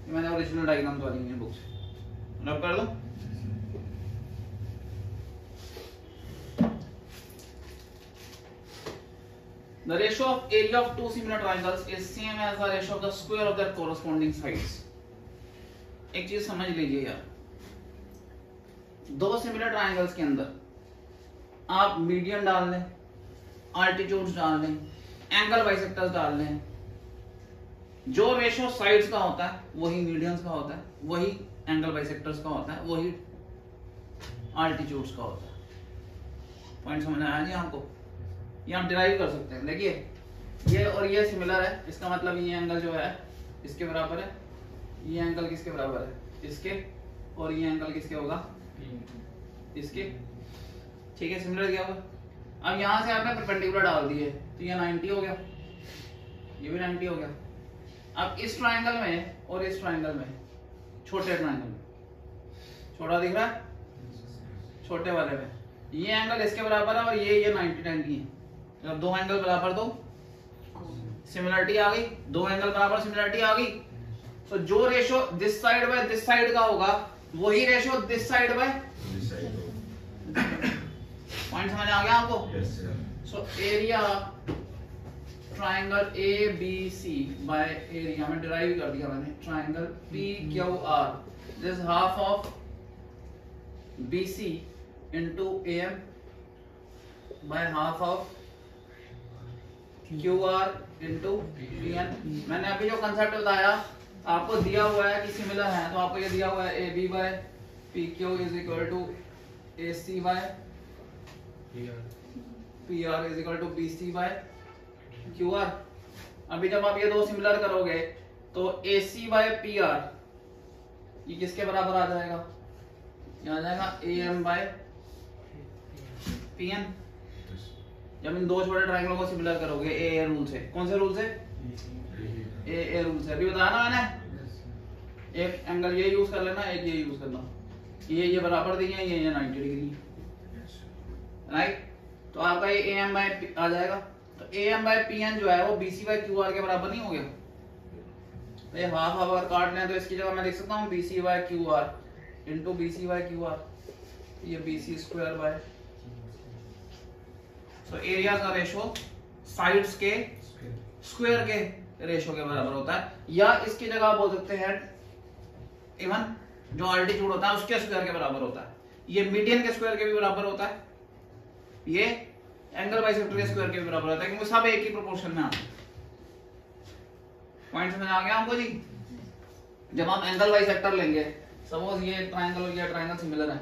मैंने ओरिजिनल डायग्राम वाली है बुक से, नोट कर लो। The ratio of area of two similar triangles is same as the ratio of the square of their corresponding sides. एक चीज समझ लीजिए यार, दो सिमिलर ट्रायंगल्स के अंदर आप मीडियन डाल लें, आल्टीट्यूड्स डाल लें, एंगल बाइसेक्टर्स डाल लें, जो रेशियो साइड्स का होता है वही मीडियंस का होता है, वही एंगल बाइसेक्टर्स का होता है, वही आल्टीट्यूड्स का होता है। पॉइंट समझ आया नहीं आपको? ये आप डिराइव कर सकते हैं। देखिए ये और ये सिमिलर है, इसका मतलब ये एंगल जो है इसके बराबर है, ये एंगल किसके बराबर है? इसके, और ये एंगल किसके होगा? इसके, ठीक है, सिमिलर दिया हुआ। अब यहाँ से आपने परपेंडिकुलर डाल दिए तो ये 90 हो गया, ये भी 90 हो गया। अब इस ट्रायंगल में और इस ट्रायंगल में, छोटे ट्रायंगल में, छोटा दिख रहा है, छोटे वाले में ये एंगल इसके बराबर है और ये 90 है। जब दो एंगल बराबर दो सिमिलरिटी आ गई, दो एंगल बराबर सिमिलरिटी आ गई, तो जो ratio this side by this side का होगा वही ratio this side by this side. Point समझ आ गया आपको? Yes sir. So area triangle ABC by area में डिराइव कर दिया मैंने, triangle PQR, this half of BC into AM by half of QR into PN। मैंने अभी जो कंसेप्ट बताया आपको दिया हुआ है कि सिमिलर है, तो आपको ये दिया हुआ है AB by PQ is equal to AC by PR is equal to BC by QR। अभी जब आप ये दो सिमिलर करोगे तो AC by PR ये किसके बराबर आ जाएगा? ये आ जाएगा AM बाय PN। जब इन दो छोटे ट्रायंगलों को सिमिलर करोगे ए रूल से, कौन से रूल से? ए रूल से। अभी बताया ना मैंने, एक एंगल ये यूज कर लेना, एक ये यूज करना, ये बराबर दिए, ये 90 डिग्री, राइट। तो आपका ये AM बाय आ जाएगा। तो AM बाय PN जो है वो BC बाय QR के बराबर नहीं हो गया? तो ये हाफ हाफ अगर काट लें तो इसकी जगह मैं लिख सकता हूँ BC by QR into BC by QR, ये BC square by. So area का रेशो साइड्स के स्क्वायर के रेशो के बराबर होता है, या इसकी जगह आप बोल सकते हैं इवन जो अल्टीट्यूड होता है उसके स्क्वायर के बराबर होता है। ये मीडियन के स्क्वायर के भी बराबर होता है, ये एंगल बाइसेक्टर के स्क्वायर के भी बराबर होता है, क्योंकि सब एक ही प्रोपोर्शन में आते हैं। पॉइंट समझ आ गया आपको जी? जब हम एंगल बाइसेक्टर लेंगे, सपोज ये ट्रायंगल और ये ट्रायंगल सिमिलर है,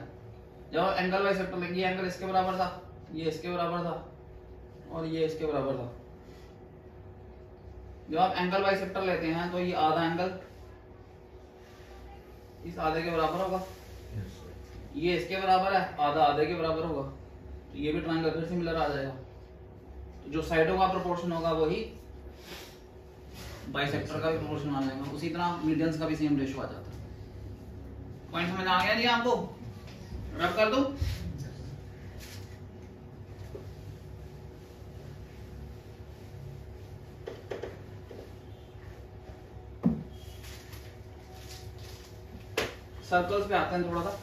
जब हम एंगल बाइसेक्टर लेंगे, ये एंगल इसके बराबर था, ये इसके बराबर था और ये इसके बराबर था। जब आप एंगल बाइसेक्टर लेते हैं तो ये आधा एंगल इस आधे के बराबर होगा, ये इसके बराबर है, आधा आधे के बराबर होगा, तो ये भी ट्रायंगल फिर सिमिलर आ जाएगा। तो जो साइडों का प्रोपोर्शन होगा वही बाइसेक्टर का भी प्रोपोर्शन आ जाएगा। उसी तरह मीडियंस का भी सेम रेशो आ जाता है। पॉइंट समझ आ गया जी आपको? रब कर दूं? सर्कल्स पे आते हैं थोड़ा सा।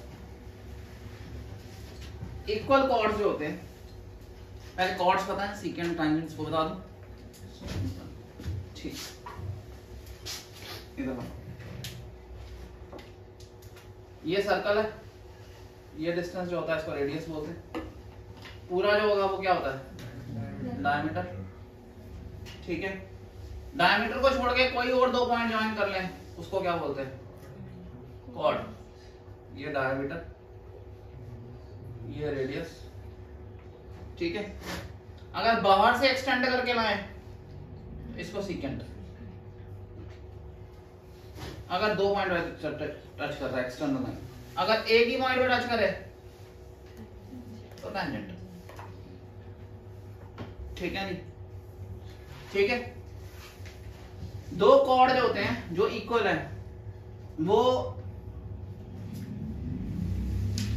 इक्वल कॉर्ड्स जो होते हैं, पहले कॉर्ड्स पता है, सीकेंट टांजेंट्स को बता दूं। ठीक, इधर ये सर्कल है, ये डिस्टेंस जो होता है इसको रेडियस बोलते हैं। पूरा जो होगा वो क्या होता है? डायमीटर। ठीक है, डायमीटर को छोड़ के कोई और दो पॉइंट ज्वाइन कर लें, उसको क्या बोलते हैं? कॉर्ड। ये डायमीटर, ये रेडियस। ठीक है, अगर बाहर से एक्सटेंड करके लाए इसको सीकेंट। अगर दो पॉइंट टच कर रहा है एक्सटर्नल लाइन, अगर एक ही पॉइंट पे टच करे तो टेंजेंट। ठीक है नहीं? ठीक है, दो कॉर्ड जो होते हैं जो इक्वल है वो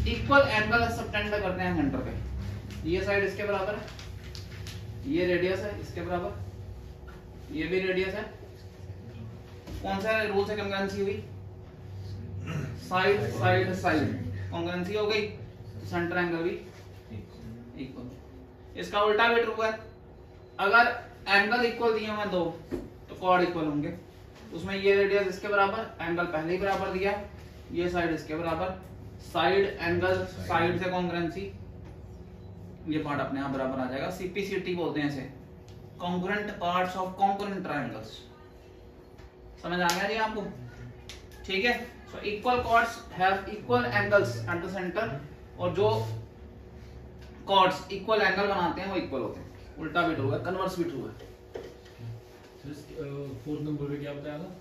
इक्वल एंगल सबटेंड करते हैं सेंटर पे। ये साइड इसके बराबर है, ये रेडियस है इसके बराबर, ये भी रेडियस है। कौन सा रूल से कंकरेंसी हुई? साइड साइड साइड कंकरेंसी हो गई, तो सेंटर एंगल भी इक्वल। इसका उल्टा भी ट्रू है, अगर एंगल इक्वल दिए हुए दो तो कॉर्ड इक्वल होंगे। उसमें ये रेडियस इसके बराबर, एंगल पहले ही बराबर दिया, ये साइड इसके बराबर, साइड एंगल साइड से कॉन्ग्रुएंसी, ये पार्ट अपने आप बराबर आ जाएगा। CPCT बोलते हैं इसे, congruent parts of congruent triangles. समझ आ गया जी आपको? ठीक है, so equal chords have equal angles at the centre, और जो कॉर्ड्स इक्वल एंगल बनाते हैं वो इक्वल होते हैं। उल्टा भी ट्रू है, कन्वर्स भी ट्रू है। फोर्थ नंबर पे क्या बताया था?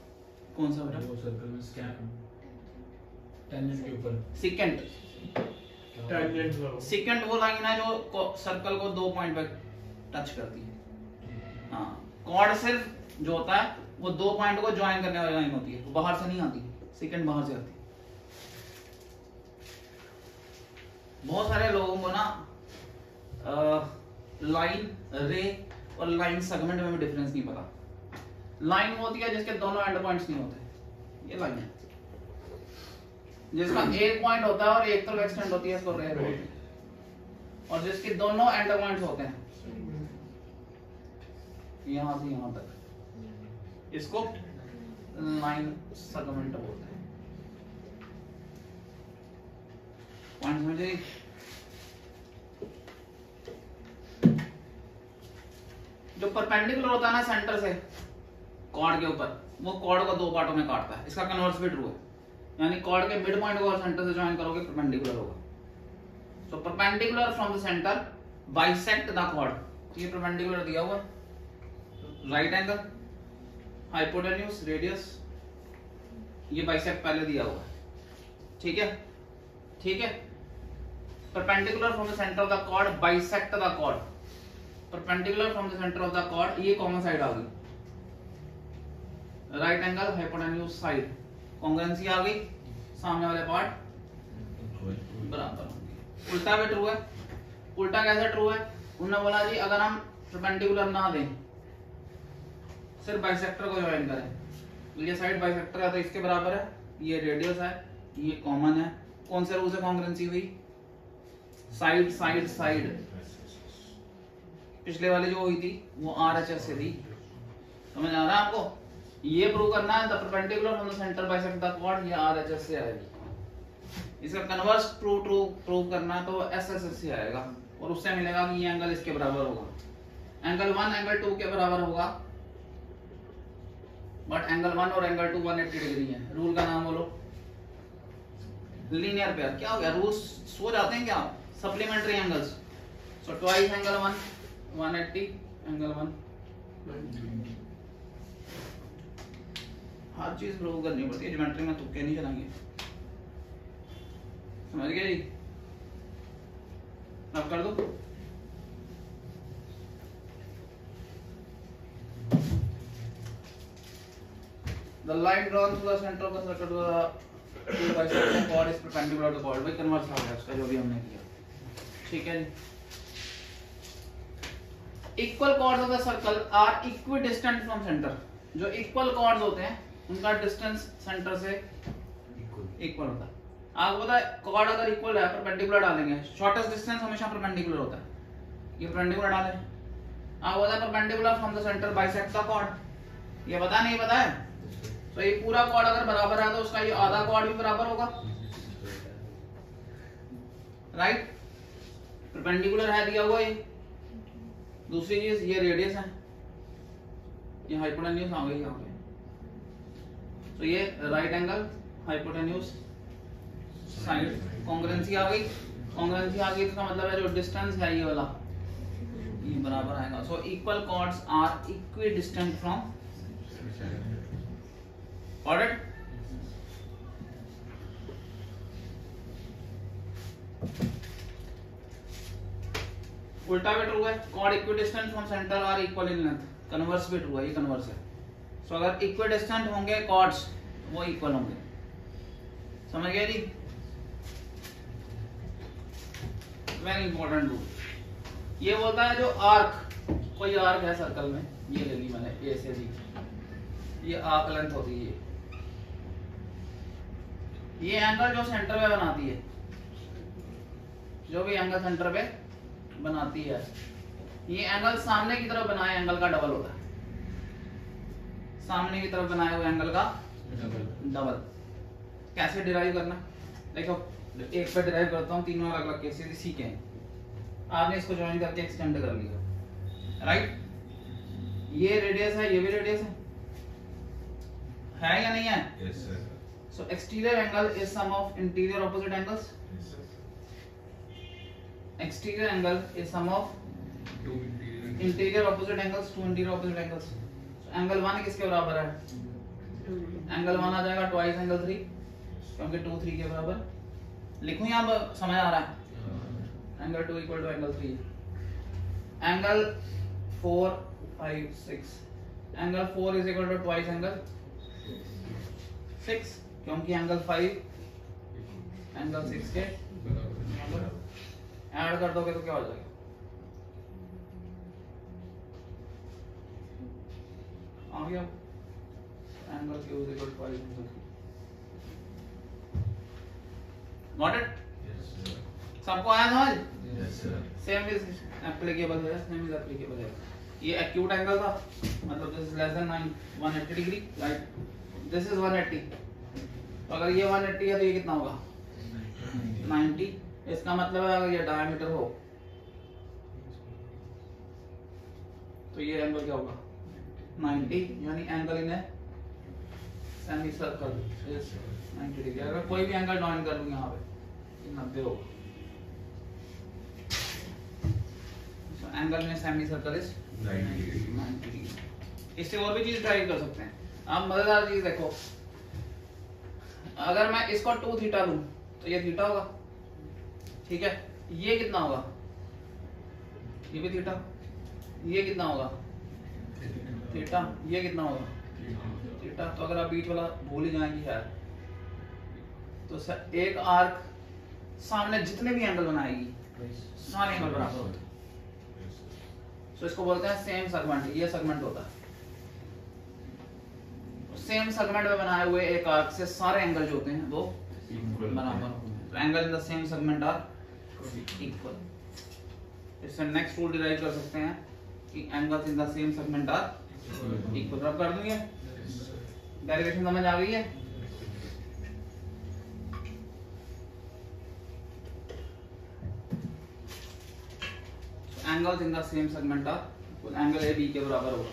कौन सा बेटा? वो सर्कल में स्कैन टेंजेंट के ऊपर सिकेंट। सिकेंट वो लाइन है जो सर्कल को दो पॉइंट पे टच करती है। हाँ, कॉर्ड सिर्फ जो होता है वो दो पॉइंट को ज्वाइन करने वाली लाइन होती है, वो बाहर से नहीं आती। सिकेंट बाहर से आती है। बहुत सारे लोगों को ना लाइन रे और लाइन सेगमेंट में भी डिफरेंस नहीं पता। लाइन होती है जिसके दोनों एंड पॉइंट्स नहीं होते, ये लाइन है। जिसका एक पॉइंट होता है और एक तरफ एक्सटेंड होती है, इसको रे बोलते हैं। और जिसके दोनों एंड पॉइंट्स होते हैं यहां से यहां तक, इसको लाइन सेगमेंट बोलते हैं। पॉइंट समझे? जो परपेंडिकुलर होता है ना सेंटर से कॉर्ड के ऊपर, वो कॉर्ड को दो पार्टों में काटता है। इसका कन्वर्स भी ट्रू है, यानी कॉर्ड के मिड पॉइंट को और सेंटर से ज्वाइन करोगे परपेंडिकुलर होगा। So perpendicular from the centre bisect the chord. ये परपेंडिकुलर दिया हुआ है, राइट एंगल, हाइपोटेन्यूज, रेडियस, ये बाइसेक्ट पहले दिया हुआ है। ठीक है, ठीक है, perpendicular from the centre of the chord bisect the chord, perpendicular from the centre of the chord, ये कॉमन साइड आ गई, right angle hypotenuse side, congruency आ गई, सामने वाले पार्ट बराबर होंगे। उल्टा भी ट्रू है। उल्टा कैसे ट्रू है? उन्होंने बोला जी अगर हम परपेंडिकुलर ना दें, सिर्फ बाइसेक्टर को ज्वाइन करें, तो ये साइड बाइसेक्टर है तो इसके बराबर है, ये रेडियस है, ये कॉमन है, कौन से रूल से कॉन्ग्रुएंसी हुई? साइड साइड साइड, पिछले वाली जो हुई थी वो आरएचएस से थी, समझ आ रहा है आपको? ये प्रूव करना है the perpendicular from the centre bisect the chord, ये आरएचएस से आएगी। इसका कन्वर्स प्रूव करना है तो एसएसएस से आएगा, और उससे मिलेगा कि ये एंगल इसके बराबर होगा, एंगल 1 एंगल 2 के बराबर होगा, बट एंगल 1 और एंगल 2 180 डिग्री है। रूल का नाम बोलो, लीनियर पेयर। क्या हो गया, रूल्स सो जाते हैं क्या? Supplementary angles, so twice angle 1 180 angle 1, हर चीज प्रूव करनी पड़ती है ज्योमेट्री में, तुक्के नहीं चलाएंगे, समझ गए जी? अब कर दो। The line drawn through the center of the circle to the bisecting chord is perpendicular to the chord, वही कन्वर्स आ गया उसका जो भी हमने किया, ठीक है जी? Equal chords of the circle are equidistant from center, जो equal chords होते हैं उनका डिस्टेंस सेंटर से इक्वल होता है। आपको पता है कॉर्ड अगर इक्वल है परपेंडिकुलर डालेंगे, शॉर्टेस्ट डिस्टेंस हमेशा परपेंडिकुलर होता है, ये परपेंडिकुलर डालें। आपको पता है perpendicular from the centre bisect the chord, ये पता नहीं पता है? तो ये पूरा कॉर्ड अगर बराबर है तो उसका ये आधा कॉर्ड भी बराबर होगा, राइट? परपेंडिकुलर है दिया हुआ ये। दूसरी चीज ये रेडियस है, ये हाइपोटेन्यूज आ गई यहाँ पे, तो ये right angle hypotenuse side, congruency आ गई। कॉन्ग्रुएंसी आ गई इसका मतलब है जो डिस्टेंस है ये वाला ये बराबर आएगा। So equal chords are equidistant from chord. उल्टा भी ट्रू है, chord equidistant from centre are equal in length, converse भी ट्रू है, ये कन्वर्स है। सो अगर इक्विडिस्टेंट होंगे कॉर्ड्स वो इक्वल होंगे, समझ गए जी? Very important rule. ये बोलता है जो आर्क, कोई आर्क है सर्कल में, ये ले ली मैंने ए से दी, ये आर्क लेंथ होती है, ये एंगल जो सेंटर पे बनाती है, जो भी एंगल सेंटर पे बनाती है, ये एंगल सामने की तरफ बनाए एंगल का डबल होता है, सामने की तरफ बनाए हुए एंगल का डबल। कैसे डिराइव करना, देखो एक पे डिराइव करता हूँ, तीनों अलग अलग केसेस सीखे हैं, आपने इसको ज्वाइन करके एक्सटेंड कर लिया, राइट? ये रेडियस है, ये भी रेडियस है या नहीं है? Yes sir. So exterior angle is sum of interior opposite angles, exterior angle is sum of interior opposite angles, two interior opposite angles. So angle 1 किसके बराबर है? angle 1 आ जाएगा twice angle 3, क्योंकि 2 3 के बराबर। लिखूं यहाँ समझ आ रहा है? angle 2 equal to angle 3, angle 4 5 6, angle 4 is equal to twice angle 6, क्योंकि angle 5 angle 6 के बराबर। ऐड कर दोगे तो क्या हो जाएगा? आ गया angle Q is equal to 5 angle 3। Got it? Yes sir. सबको आया समझ? Yes sir. Same is applicable है, सेम इज एप्लीकेबल है। ये एक्यूट एंगल था, मतलब this is less than 180 degree, right? This is 180, तो अगर ये 180 है तो ये कितना होगा? 90। इसका मतलब है अगर ये डायमीटर हो तो ये एंगल क्या होगा? 90, यानी angle in semi circle is 90 degree. अगर कोई भी एंगल ज्वाइन कर लूं यहाँ पे 90 होगा, so एंगल में सेमी सर्कल इज 90 डिग्री। इससे और भी चीज ड्राइव कर सकते हैं आप। मजेदार चीज देखो, अगर मैं इसको 2 थीटा लूं तो ये थीटा होगा, ठीक है, ये कितना होगा, ये भी थीटा, ये कितना होगा थीटा, ये कितना होगा थीटा। तो अगर आप बीच वाला भूल ही जाएंगे यार, तो सर एक आर्क सामने जितने भी एंगल बनाएगी सारे एंगल बराबर होते हैं। तो इसको बोलते हैं सेम सेगमेंट, ये सेगमेंट होता है। सेम सेगमेंट में बनाए हुए एक आर्क से सारे एंगल जो होते हैं वो बराबर होते हैं। तो angle in the same segment are equal. इससे नेक्स्ट रूल डिराइव कर सकते हैं कि angles in the same segment are equal. Rub कर दूंगे, डेरिवेशन समझ आ गई है। Angles in the same segment are equal, angle A B के बराबर होगा,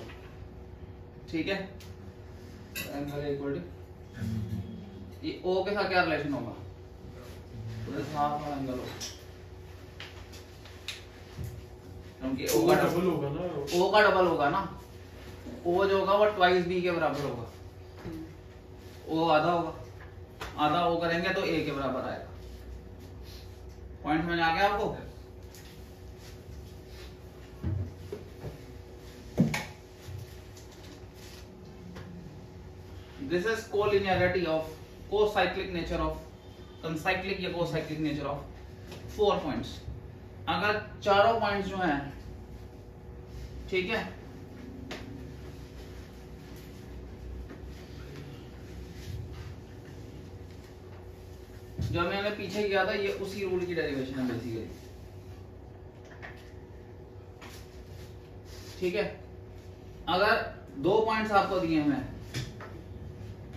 ठीक है। एंगल ए इक्वल टू, ये ओ के साथ क्या रिलेशन होगा, हाफ एंगल होगा, क्योंकि ओ का डबल होगा ना, ओ का डबल होगा ना, ओ जो होगा वो ट्वाइस बी के बराबर होगा, ओ आधा होगा, आधा ओ करेंगे तो ए के बराबर आएगा। पॉइंट समझ आ गया आपको। This is collinearity of co-cyclic nature of concyclic या co-cyclic nature of 4 points। अगर चारों पॉइंट्स जो हैं, ठीक है, जो मैंने पीछे किया था ये उसी रूल की डेरिवेशन है बेसिकली, ठीक है। अगर दो पॉइंट्स आपको दिए हुए हैं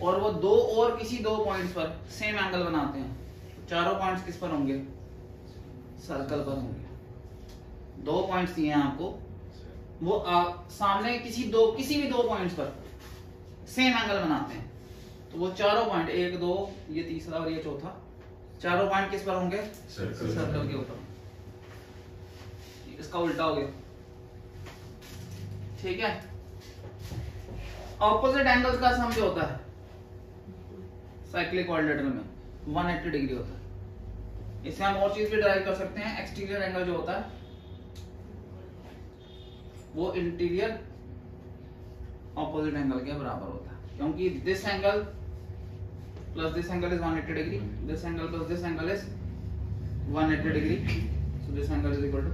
और वो दो और किसी दो पॉइंट्स पर सेम एंगल बनाते हैं, तो चारों पॉइंट्स किस पर होंगे, सर्कल पर होंगे। दो पॉइंट्स दिए हैं आपको, वो सामने किसी भी दो पॉइंट्स पर सेम एंगल बनाते हैं, तो वो चारों पॉइंट, एक दो ये तीसरा और ये चौथा, चारों पॉइंट किस पर होंगे, सर्कल के ऊपर। इसका उल्टा हो गया, ठीक है। ऑपोजिट एंगल्स का सम जो होता है साइक्लिक क्वाड्रिलेटरल में 180 डिग्री होता है। इससे हम और चीज भी ड्राइव कर सकते हैं। एक्सटीरियर एंगल जो होता है वो इंटीरियर ऑपोजिट एंगल के बराबर होता है, क्योंकि this angle plus this angle is 180 degree, this angle plus this angle is 180 degree, so this angle is equal to.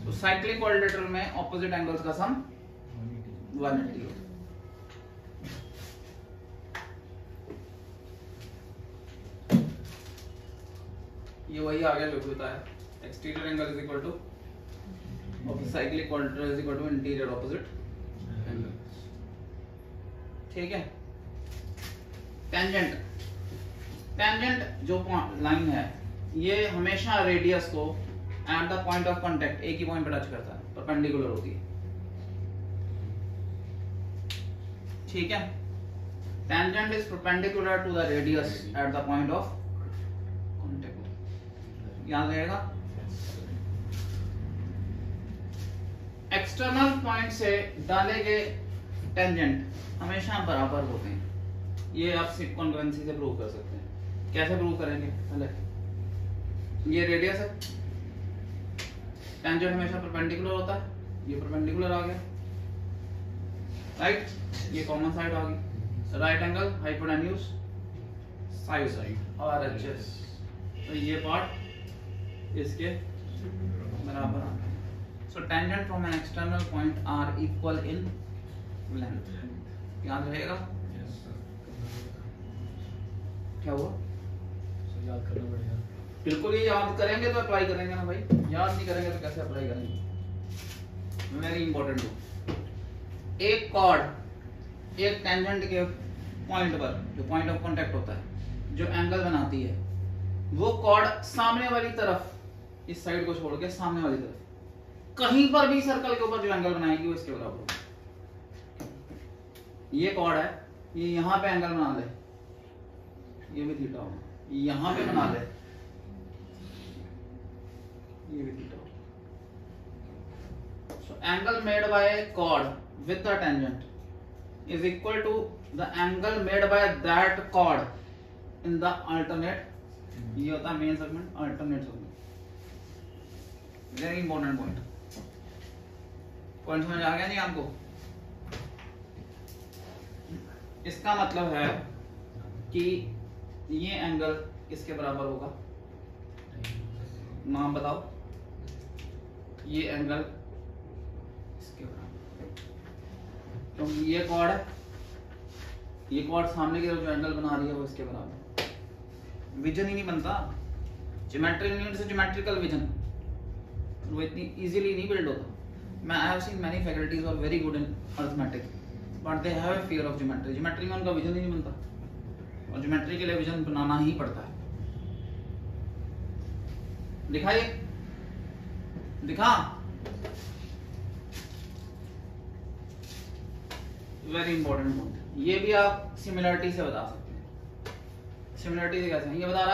तो साइक्लिक क्वाड्रिलेटरल में ऑपोजिट एंगल्स का सम 180 होता है। ये वही आगे लिख देता है, exterior angle is equal to cyclic quadrilateral is equal to interior opposite angle, ठीक है। टेंजेंट, टेंजेंट जो लाइन है ये हमेशा रेडियस को eight the point of contact एक ही पॉइंट पर टच करता है, परपेंडिकुलर होती है, ठीक है। Tangent is perpendicular to the radius at the point of contact, याद रहेगा। एक्सटर्नल पॉइंट से डाले गए टेंजेंट हमेशा बराबर होते हैं। ये आप कॉन्ग्रुएंसी से प्रूव कर सकते हैं। कैसे प्रूव करेंगे, पहले ये रेडियस है, टेंजेंट हमेशा परपेंडिकुलर होता है, ये परपेंडिकुलर आ गया, राइट, ये कॉमन साइड आ गई, right angle hypotenuse side RHS, तो ये पार्ट इसके बराबर आ गया। So tangent from an external point are equal in length, याद रहेगा। क्या हुआ, याद करना पड़ेगा। बिल्कुल ये याद करेंगे तो अप्लाई करेंगे ना भाई, याद नहीं करेंगे तो कैसे अप्लाई करेंगे, वेरी इंपॉर्टेंट हो। एक कॉर्ड एक टेंजेंट के पॉइंट पर, जो पॉइंट ऑफ कांटेक्ट होता है, जो एंगल बनाती है, वो कॉर्ड सामने वाली तरफ, इस साइड को छोड़ के सामने वाली तरफ कहीं पर भी सर्कल के ऊपर जो एंगल बनाएगी वो इसके बराबर होगा। ये कॉर्ड है, ये यहां पे एंगल बना ले, ये भी थीटा होगा, यहां पे बना ले, ये भी थीटा होगा। So angle made by chord with the tangent is equal to the angle made by that chord in the alternate ये होता है main segment, alternate segment. Very important point. Point समझ आ गया नहीं आपको? इसका मतलब है कि ये एंगल किसके बराबर होगा? नाम बताओ। ये एंगल इसके बराबर, क्योंकि ये कॉर्ड है, ये कॉर्ड सामने की तरफ जो एंगल बना रही है वो इसके बराबर। विजन ही नहीं बनता, ज्योमेट्रिक यूनिट से ज्योमेट्रिकल विजन वो इतनी इजीली नहीं बिल्ड होता। मैं I have seen many faculties are very good in arithmetic but they have a fear of geometry. Geometry में उनका विजन ही नहीं बनता, और ज्योमेट्री के लिए विजन बनाना ही पड़ता है। दिखाइए, दिखा। Very important point. ये भी आप सिमिलरिटी से बता सकते हैं। सिमिलरिटी से कैसे? ये बता रहा